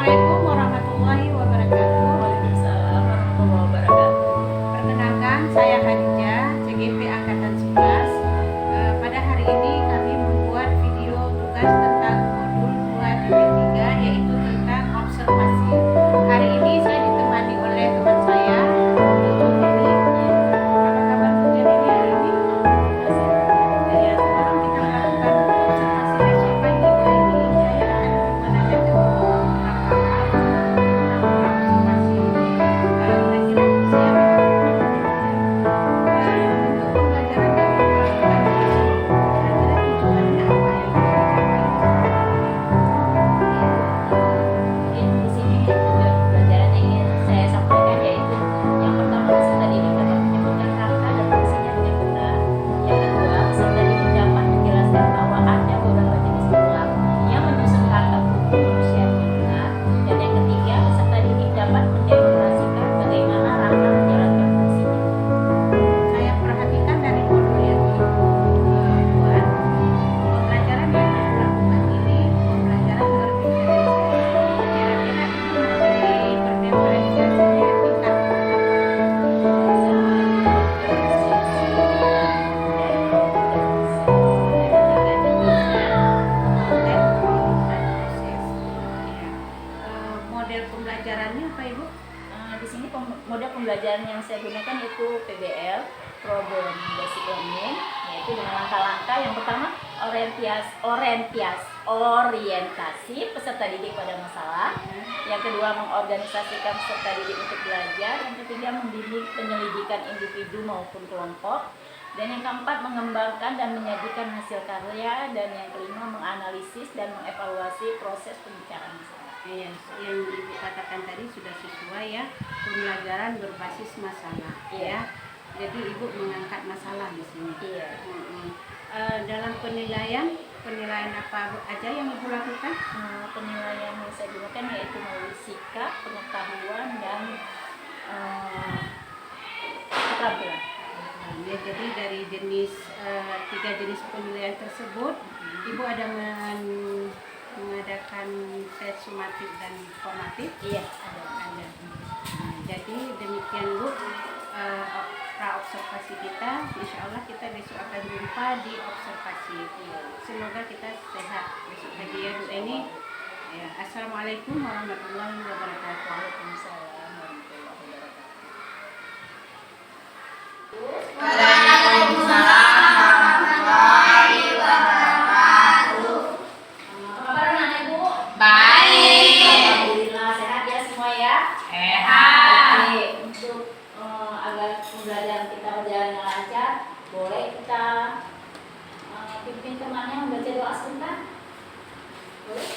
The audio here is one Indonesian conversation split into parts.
Assalamualaikum warahmatullahi wabarakatuh. Waalaikumsalam warahmatullahi wabarakatuh. Perkenalkan, saya Khadijah, CGP Angkatan 11. Pada hari ini kami membuat video tugas tentang modul 2.3, yaitu tentang observasi. Hari ini saya ditemani oleh teman saya, Bu Jenny. Apa kabar Bu Jenny hari ini? Ya, sebelum kita melakukan observasi besok pagi Bu ini, saya akan menanyakan beberapa hal tentang observasi. Kira-kira siapa? Untuk pembelajaran yang kita lakukan besok, kira-kira tujuannya apa yang mau dicapai? Mungkin di sini tujuan pembelajaran yang ingin saya sampaikan yaitu yang pertama peserta didik dapat menyebutkan rangka dan fungsinya dengan benar. Yang kedua, peserta didik dapat menjelaskan bahwa ada beberapa jenis tulang yang menyusun rangka tubuh manusia dengan benar. Dan yang ketiga, peserta didik dapat mendemonstrasikan bagaimana rangka menjalankan fungsinya. Saya perhatikan dari modul yang dibuat, pembelajaran yang dilakukan ini pembelajaran berdifferensiasi. Kira-kira Ibu memberi berdifferensiasinya tingkat model pembelajarannya apa Ibu? Di sini model pembelajaran yang saya gunakan itu PBL, Problem Basic Learning, yaitu dengan langkah-langkah. Yang pertama, orientasi peserta didik pada masalah. Yang kedua, mengorganisasikan peserta didik untuk belajar. Yang ketiga, membimbing penyelidikan individu maupun kelompok. Dan yang keempat, mengembangkan dan menyajikan hasil karya. Dan yang kelima, menganalisis dan mengevaluasi proses pembicaraan masalah. Ya, yang Ibu katakan tadi sudah sesuai ya, pembelajaran berbasis masalah ya. Jadi Ibu mengangkat masalah di sini. Iya. Dalam penilaian apa aja yang Ibu lakukan? Penilaian yang saya gunakan yaitu melalui sikap, pengetahuan, dan keterampilan. Ya, jadi dari tiga jenis penilaian tersebut, Ibu ada mengadakan tes sumatif dan formatif? Iya, ada. Jadi demikian Bu, pra-observasi kita. Insya Allah kita besok akan jumpa di observasi. Semoga kita sehat besok pagi ya Bu Eni. Ya, Assalamualaikum warahmatullahi wabarakatuh. Waalaikumsalam warahmatullahi wabarakatuh. Waalaikumsalam warahmatullahi wabarakatuh. Apa kabar anak Ibu? Baik. Alhamdulillah sehat ya semua ya. Sehat. Oke, untuk agar pembelajaran kita berjalan dengan lancar, boleh kita pimpin temannya membaca doa sebentar. Boleh?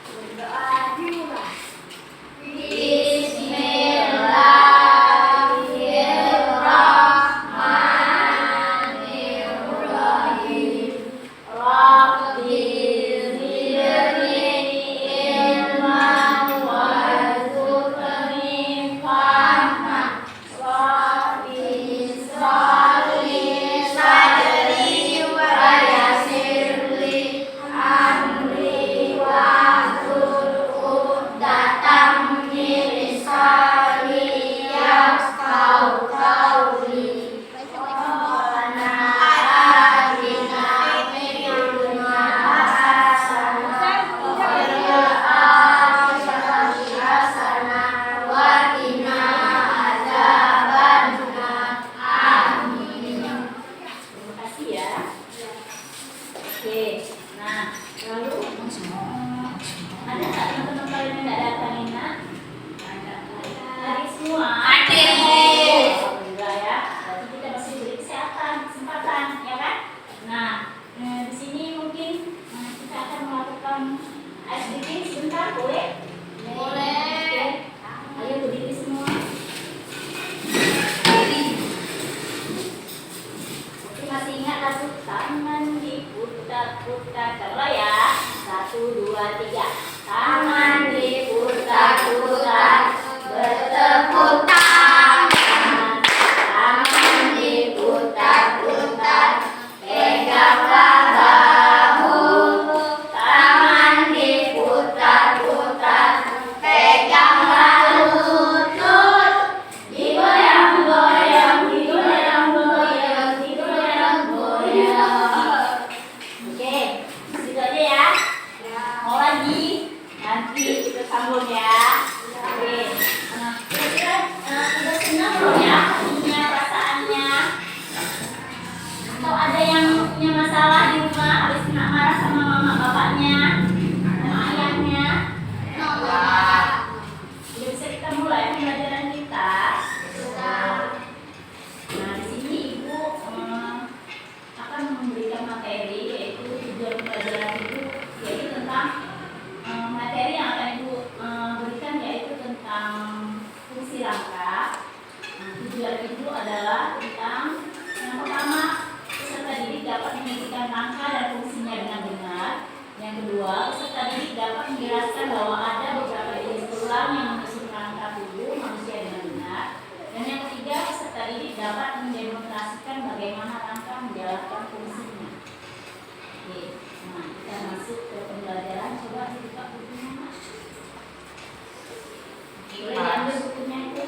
Berdoa dulu. Bismillahirrahmanirrahim. Rabbi zidni ilman warzuqni fahman. Rabbi sholli sadri wa yassirli amri wahlul uqdatam min lisani yafqahu qawli. Rabbana atina fid dunya hasanah wa fil akhirati hasanah wa qina adzabannar. Amin. Terima kasih ya. Oke, nah lalu ada nggak teman-teman kalian yang nggak datang Ina? Ada semua. Ada. Alhamdulillah ya. Berarti kita masih diberi kesempatan, ya kan? Nah, di sini mungkin kita akan melakukan ice breaking sebentar, boleh? Boleh. Oke. Ayo berdiri semua. Oke, masih ingat lagu tangan diputar-putar. Coba ya. 1, 2, 3. Tangan diputar-putar, Bertepuk tangan. Tangan diputar-putar. Peganglah Bangun ya. Oke. Kira-kira udah senang belum ya punya perasaannya? Atau ada yang punya masalah di rumah habis kena marah sama mama bapaknya, sama ayahnya? Udah bisa kita mulai pembelajaran kita. Nah, di sini Ibu akan memberikan materi yaitu tujuan pembelajaran itu yaitu tentang materi yang akan Ibu berikan yaitu tentang fungsi rangka. Nah, tujuan Ibu adalah tentang yang pertama peserta didik dapat mengisikan rangka dan fungsinya dengan benar. Yang kedua, peserta didik dapat menjelaskan bahwa ada beberapa jenis tulang yang menyusun rangka tubuh manusia dengan benar. Dan yang ketiga, peserta didik dapat mendemonstrasikan bagaimana rangka menjalankan fungsinya. Oke, nah kita masuk ke pembelajaran. Coba dibuka bukunya, Mas. Boleh diambil bukunya itu.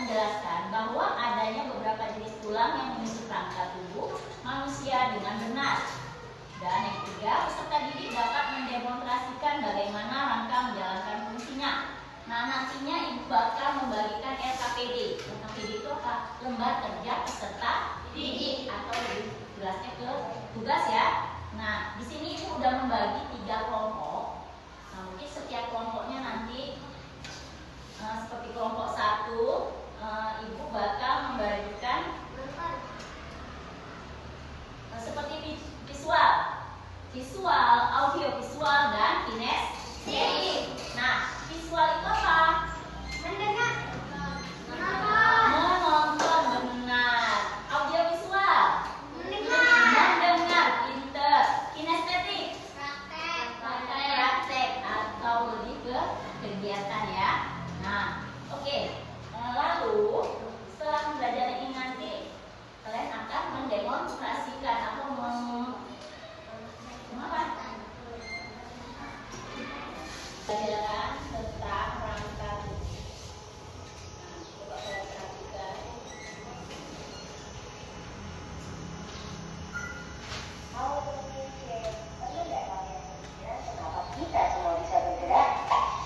menjelaskan bahwa adanya beberapa jenis tulang yang membentuk rangka tubuh manusia dengan benar. Dan yang ketiga, peserta didik dapat mendemonstrasikan bagaimana rangka menjalankan fungsinya. Nah, nantinya ibu bakal membagikan LKPD. LKPD itu apa? Lembar kerja peserta didik, atau lebih jelasnya ke tugas ya. Nah, di sini ibu udah membagi 3 kelompok. Nah, mungkin setiap kelompoknya nanti seperti kelompok 1, ibu bakal membagikan seperti visual, audio visual, dan kinestetik. Nah, visual itu apa? Mendengar. Menonton, benar. Audio visual, mendengar, pinter. Kinestetik, praktek atau lebih ke kegiatan ya. Nah, oke. Lalu setelah belajar ini nanti kalian akan mendemonstrasikan atau pelajaran tentang rangka tubuh. Coba kalian perhatikan. Perlu nggak kalian berpikiran kenapa kita semua bisa bergerak?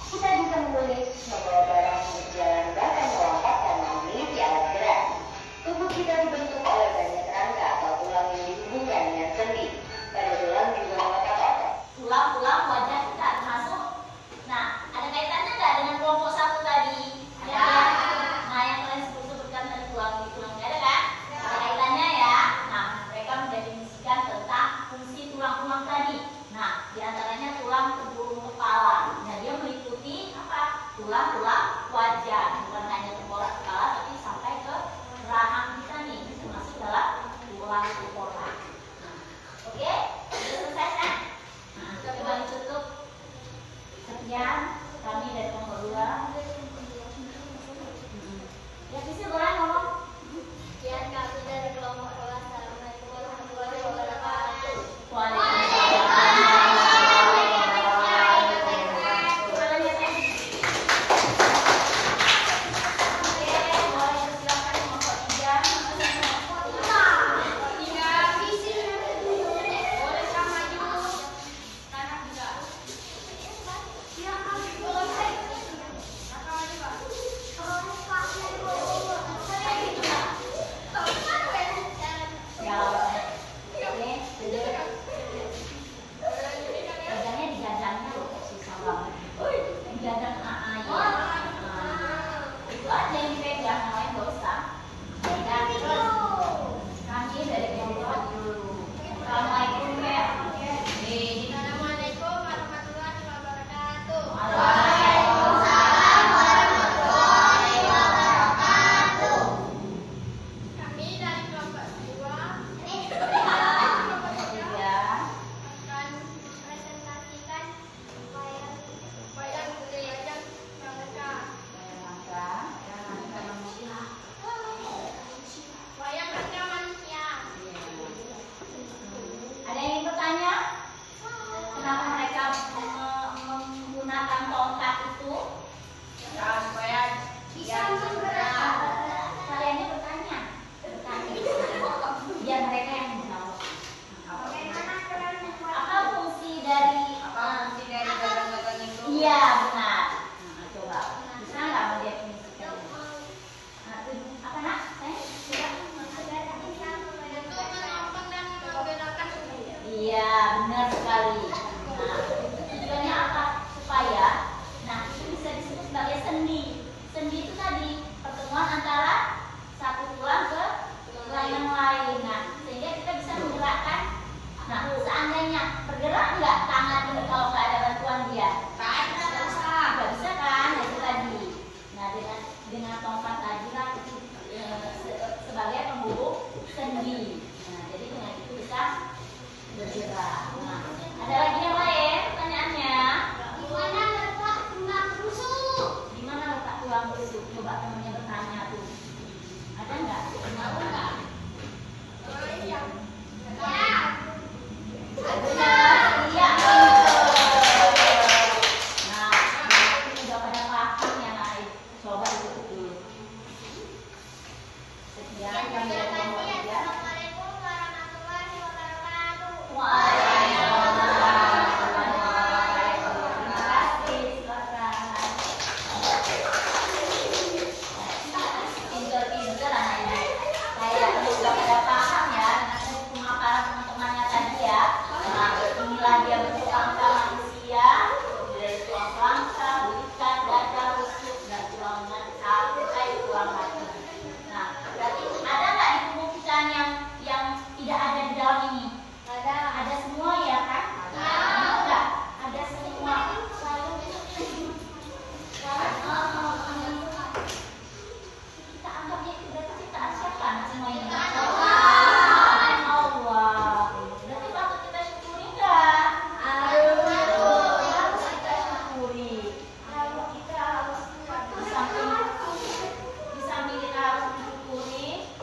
Kita bisa menulis, membawa barang, berjalan, bahkan melompat karena memiliki alat gerak. Tubuh kita dibentuk oleh banyak rangka atau tulang yang dihubungkan dengan sendi. Pada tulang juga melekat otot. Tulang-tulang wajah kita termasuk. Nah, ada kaitannya nggak dengan kelompok 1 tadi? Ada. Nah, yang kalian sebutkan tadi tulang-tulangnya ada kan? Ada kaitannya ya. Nah, mereka mendefinisikan tentang fungsi tulang-tulang tadi. Nah, diantaranya tulang penghubung kepala. Nah, dia meliputi apa? Tulang-tulang wajah, bukan hanya tengkorak kepala, tapi sampai ke rahang kita nih, termasuk dalam tulang tengkorak. Nah, oke, sudah selesai kan? Nah, coba ditutup. Sekian kami dari kelompok 2. Ya, bisa boleh ngomong. Sekian kami dari kelompok 2. Assalamualaikum warahmatullahi wabarakatuh. Assalamualaikum warahmatullahi wabarakatuh. Kami dari kelompok 2 akan presentasikan wayang rangka manusia. Ada yang ingin bertanya? Kenapa mereka menggunakan tongkat itu? Supaya bisa menggerak. Kaliannya bertanya. Biar mereka yang menjawab. Bagaimana peran membuat Apa fungsi dari gagang-gagang itu? Iya, benar. Nah, coba. Bisa nggak mendefinisikan? Nah, apa nak? Coba. untuk menopang dan menggerakkan tubuh? Iya, benar sekali. Nah, itu tujuannya apa? Supaya, nah itu bisa disebut sebagai sendi. Sendi itu tadi pertemuan antara satu tulang ke tulang yang lain. Nah, sehingga kita bisa menggerakkan. Nah, seandainya bergerak nggak tangan ini kalau nggak ada bantuan dia? Nggak bisa kan? Nah, itu tadi. Nah, dengan tongkat tadi lah itu sebagai penghubung sendi. Nah, jadi dengan itu bisa bergerak. Nah, ada lagi yang lain pertanyaannya? Di mana letak tulang rusuk? Di mana letak tulang rusuk? Coba temannya bertanya tuh. Ada nggak? Tahu nggak? Ya. Benar, iya. Nah, ini udah pada paham ya, Nay. Coba ditutup dulu.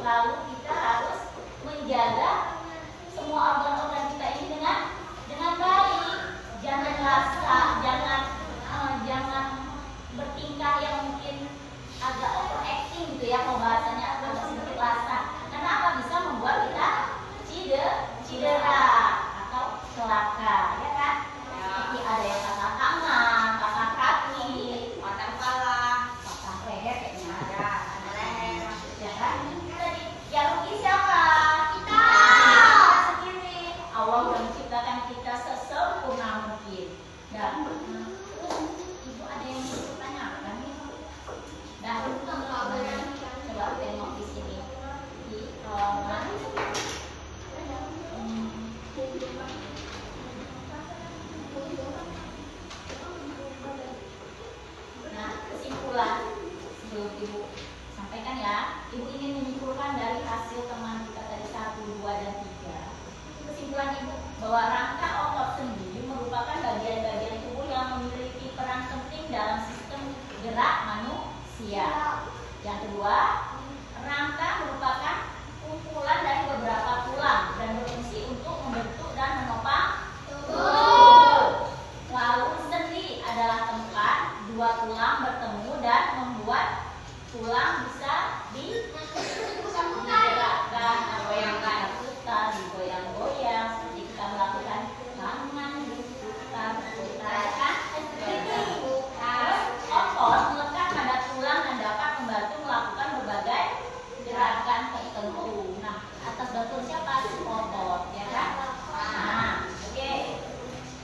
Lalu kita harus menjaga semua organ-organ kita ini dengan baik. Jangan rasa, jangan bertingkah yang mungkin agak overacting gitu ya, kalau bahasanya agak sedikit rasa. Karena apa? Bisa membuat kita cedera atau celaka, ya kan? Seperti ada yang patah tangan, patah kaki, patah kepala, patah leher kayaknya ada leher, ya kan? Tadi yang rugi siapa? Kita sendiri. Allah sudah menciptakan kita sesempurna mungkin. Dan ibu ada yang mau tanyakan nih? Dan coba tengok di sini di halaman. Nah, kesimpulan sebelum ibu sampaikan ya, ibu ingin menyimpulkan dari hasil teman kita tadi 1, 2, dan 3. Kesimpulan ibu bahwa rangka otot sendi merupakan bagian-bagian tubuh yang memiliki peran penting dalam sistem gerak manusia. Yang kedua, rangka merupakan kumpulan dari beberapa tulang dan berfungsi untuk membentuk dan menopang tubuh. Lalu sendi adalah tempat dua tulang bertemu dan membuat tulang bisa digerakkan, digoyangkan, putar, digoyang-goyang seperti kita melakukan tangan diputar, kan? Otot melekat pada tulang dan dapat membantu melakukan berbagai gerakan tertentu. Nah, atas bantuan siapa? Otot, ya kan? Nah, oke.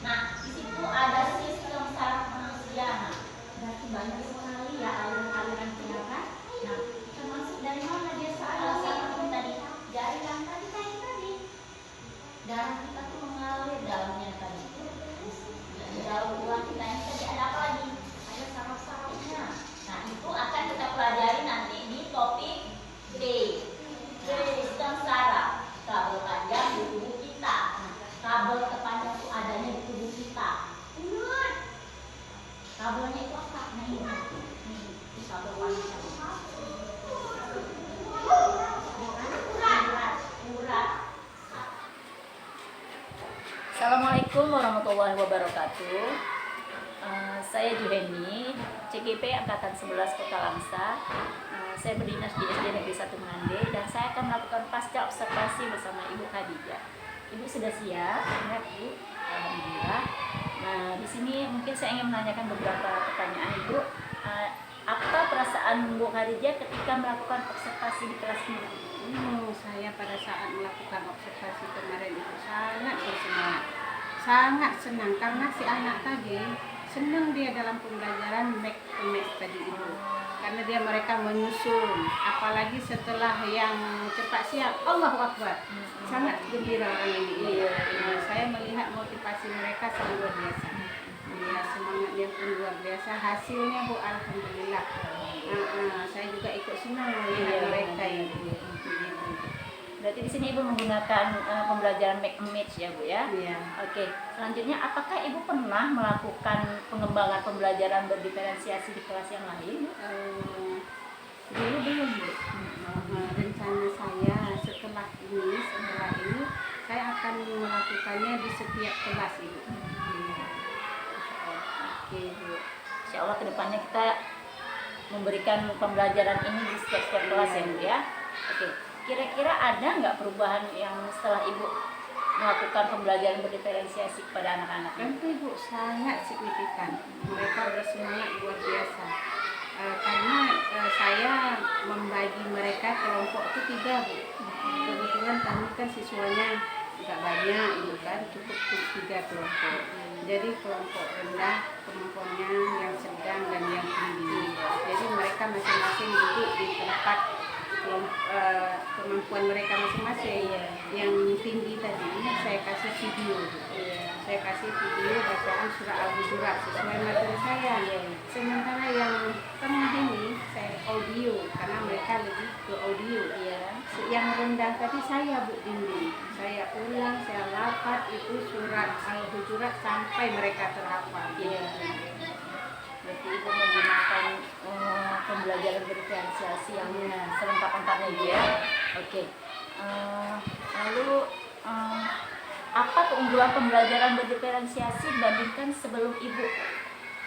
Nah, di situ ada sistem saraf manusia. Nah, berarti banyak sekali ya aliran-aliran gerakan. Nah, termasuk dari mana dia salah satu tadi dari yang tadi. Darah kita tuh mengalir dalamnya tadi. Di dalam tulang kita ini tadi ada apa lagi? Ada saraf-sarafnya. Nah, itu akan kita pelajari nanti di topik D. Sistem saraf, kabel panjang di tubuh kita. Nah, kabel terpanjang itu adanya di tubuh kita. Kabelnya itu apa? Nah, ini kabel panjang. Urat. Assalamualaikum warahmatullahi wabarakatuh. Saya Juheni, CGP Angkatan 11 Kota Langsa. Saya berdinas di SD Negeri 1 Mande dan saya akan melakukan pasca observasi bersama Ibu Khadijah. Ibu sudah siap? Siap, Bu. Alhamdulillah. Nah, di sini mungkin saya ingin menanyakan beberapa pertanyaan Ibu. Apa perasaan Bu Khadijah ketika melakukan observasi di kelas ini? Saya pada saat melakukan observasi kemarin itu sangat bersemangat, sangat senang karena si anak tadi senang dia dalam pembelajaran make a match tadi itu, karena mereka menyusun, apalagi setelah yang cepat siap, Allahu Akbar, sangat gembira orang ini. Nah, saya melihat motivasi mereka sangat luar biasa. Ya, semangatnya pun luar biasa, hasilnya Bu alhamdulillah. Saya juga ikut senang melihat mereka yang begitu. Berarti di sini Ibu menggunakan pembelajaran make a match ya, Bu ya? Iya. Oke. Selanjutnya, apakah Ibu pernah melakukan pengembangan pembelajaran berdiferensiasi di kelas yang lain? Dulu belum, Bu. Rencana saya setelah ini saya akan melakukannya di setiap kelas ini. Oke, Bu. Insya Allah kedepannya kita memberikan pembelajaran ini di setiap kelas ya, Bu ya? Oke. Kira-kira ada nggak perubahan yang setelah Ibu melakukan pembelajaran berdiferensiasi kepada anak-anak? Tentu Ibu sangat signifikan. Mereka bersemangat luar biasa. Karena saya membagi mereka kelompok itu 3, Bu. Kebetulan kami kan siswanya nggak banyak, Ibu kan, cukup 3 kelompok. Jadi kelompok rendah, kelompoknya yang sedang dan yang tinggi. Jadi mereka masing-masing duduk di tempat kemampuan mereka masing-masing. Yang tinggi tadi saya kasih video, saya kasih video bacaan surah Al-Hujurat sesuai materi saya. Sementara yang tengah ini saya audio karena mereka lebih ke audio. Yang rendah tadi saya bimbing, saya ulang, saya lafaz itu surat Al-Hujurat sampai mereka terhafal. Berarti Ibu menggunakan pembelajaran berdiferensiasi yang selengkap-lengkapnya ya. Oke. Lalu apa keunggulan pembelajaran berdiferensiasi dibandingkan sebelum ibu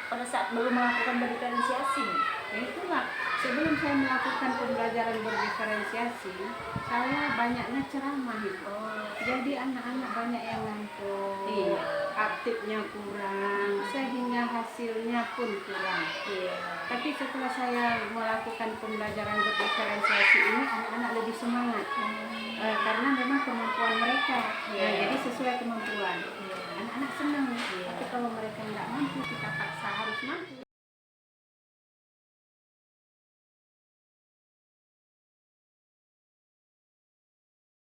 pada saat belum melakukan berdiferensiasi? Ya itulah, sebelum saya melakukan pembelajaran berdiferensiasi, saya banyaknya ceramah itu. Jadi anak-anak banyak yang ngantuk, Iya. aktifnya kurang, sehingga hasilnya pun kurang. Iya. Tapi setelah saya melakukan pembelajaran berdiferensiasi ini, anak-anak lebih semangat. Karena memang kemampuan mereka, Iya. jadi sesuai kemampuan. Iya. Anak-anak senang. Iya. Tapi kalau mereka nggak mampu, kita paksa harus mampu.